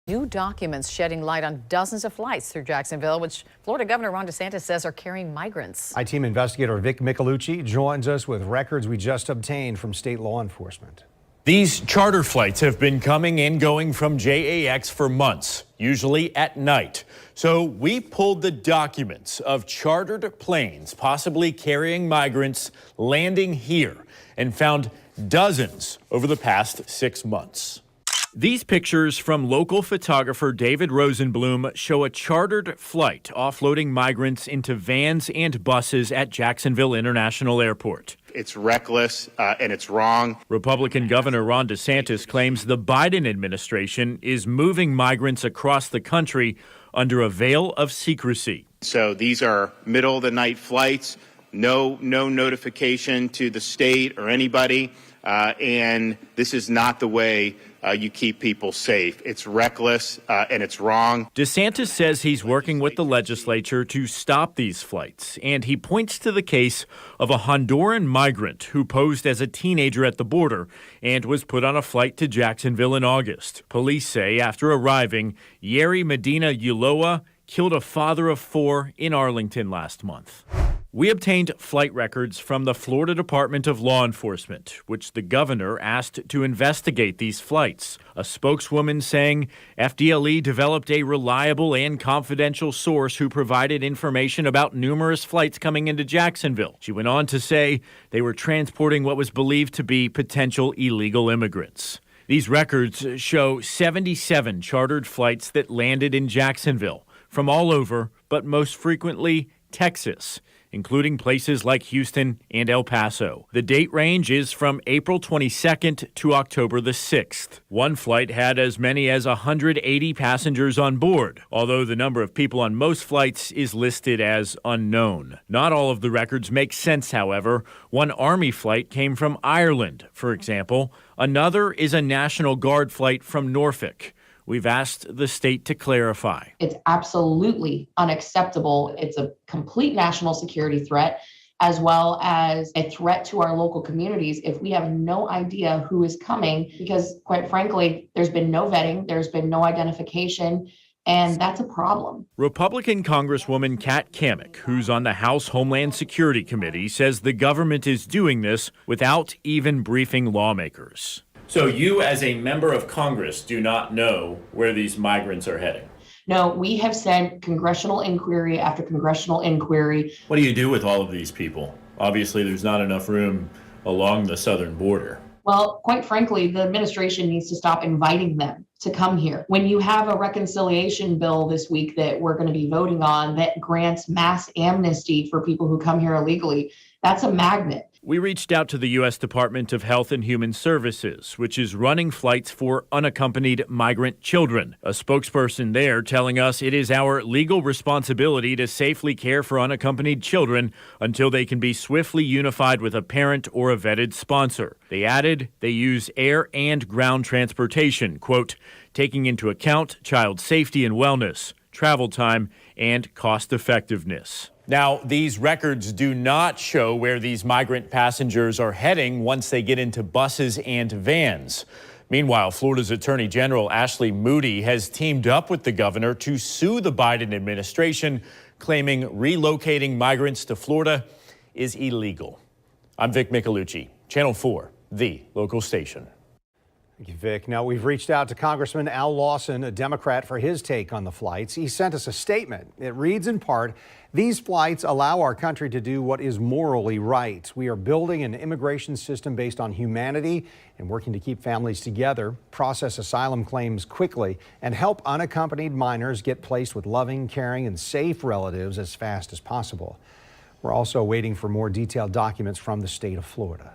New documents shedding light on dozens of flights through Jacksonville, which Florida Governor Ron DeSantis says are carrying migrants. I-Team investigator Vic Michelucci joins us with records we just obtained from state law enforcement. These charter flights have been coming and going from JAX for months, usually at night. So we pulled the documents of chartered planes possibly carrying migrants landing here and found dozens over the past 6 months. These pictures from local photographer David Rosenblum show a chartered flight offloading migrants into vans and buses at Jacksonville International Airport. It's reckless and it's wrong. Republican Governor Ron DeSantis claims the Biden administration is moving migrants across the country under a veil of secrecy. So these are middle of the night flights, no notification to the state or anybody, and this is not the way you keep people safe. It's reckless and it's wrong. DeSantis says he's working with the legislature to stop these flights, and he points to the case of a Honduran migrant who posed as a teenager at the border and was put on a flight to Jacksonville in August. Police say after arriving, Yeri Medina Ulloa killed a father of 4 in Arlington last month. We obtained flight records from the Florida Department of Law Enforcement, which the governor asked to investigate these flights. A spokeswoman saying FDLE developed a reliable and confidential source who provided information about numerous flights coming into Jacksonville. She went on to say they were transporting what was believed to be potential illegal immigrants. These records show 77 chartered flights that landed in Jacksonville from all over, but most frequently Texas, including places like Houston and El Paso. The date range is from April 22nd to October the 6th. One flight had as many as 180 passengers on board, although the number of people on most flights is listed as unknown. Not all of the records make sense, however. One Army flight came from Ireland, for example. Another is a National Guard flight from Norfolk. We've asked the state to clarify. It's absolutely unacceptable. It's a complete national security threat, as well as a threat to our local communities if we have no idea who is coming, because quite frankly, there's been no vetting, there's been no identification, and that's a problem. Republican Congresswoman Kat Cammack, who's on the House Homeland Security Committee, says the government is doing this without even briefing lawmakers. So you, as a member of Congress, do not know where these migrants are heading? No, we have sent congressional inquiry after congressional inquiry. What do you do with all of these people? Obviously, there's not enough room along the southern border. Well, quite frankly, the administration needs to stop inviting them to come here. When you have a reconciliation bill this week that we're going to be voting on that grants mass amnesty for people who come here illegally, that's a magnet. We reached out to the U.S. Department of Health and Human Services, which is running flights for unaccompanied migrant children. A spokesperson there telling us it is our legal responsibility to safely care for unaccompanied children until they can be swiftly unified with a parent or a vetted sponsor. They added they use air and ground transportation, quote, taking into account child safety and wellness, travel time, and cost effectiveness. Now, these records do not show where these migrant passengers are heading once they get into buses and vans. Meanwhile, Florida's Attorney General Ashley Moody has teamed up with the governor to sue the Biden administration, claiming relocating migrants to Florida is illegal. I'm Vic Michelucci, Channel 4, the local station. Thank you, Vic. Now, we've reached out to Congressman Al Lawson, a Democrat, for his take on the flights. He sent us a statement. It reads in part, "These flights allow our country to do what is morally right. We are building an immigration system based on humanity and working to keep families together, process asylum claims quickly, and help unaccompanied minors get placed with loving, caring, and safe relatives as fast as possible." We're also waiting for more detailed documents from the state of Florida.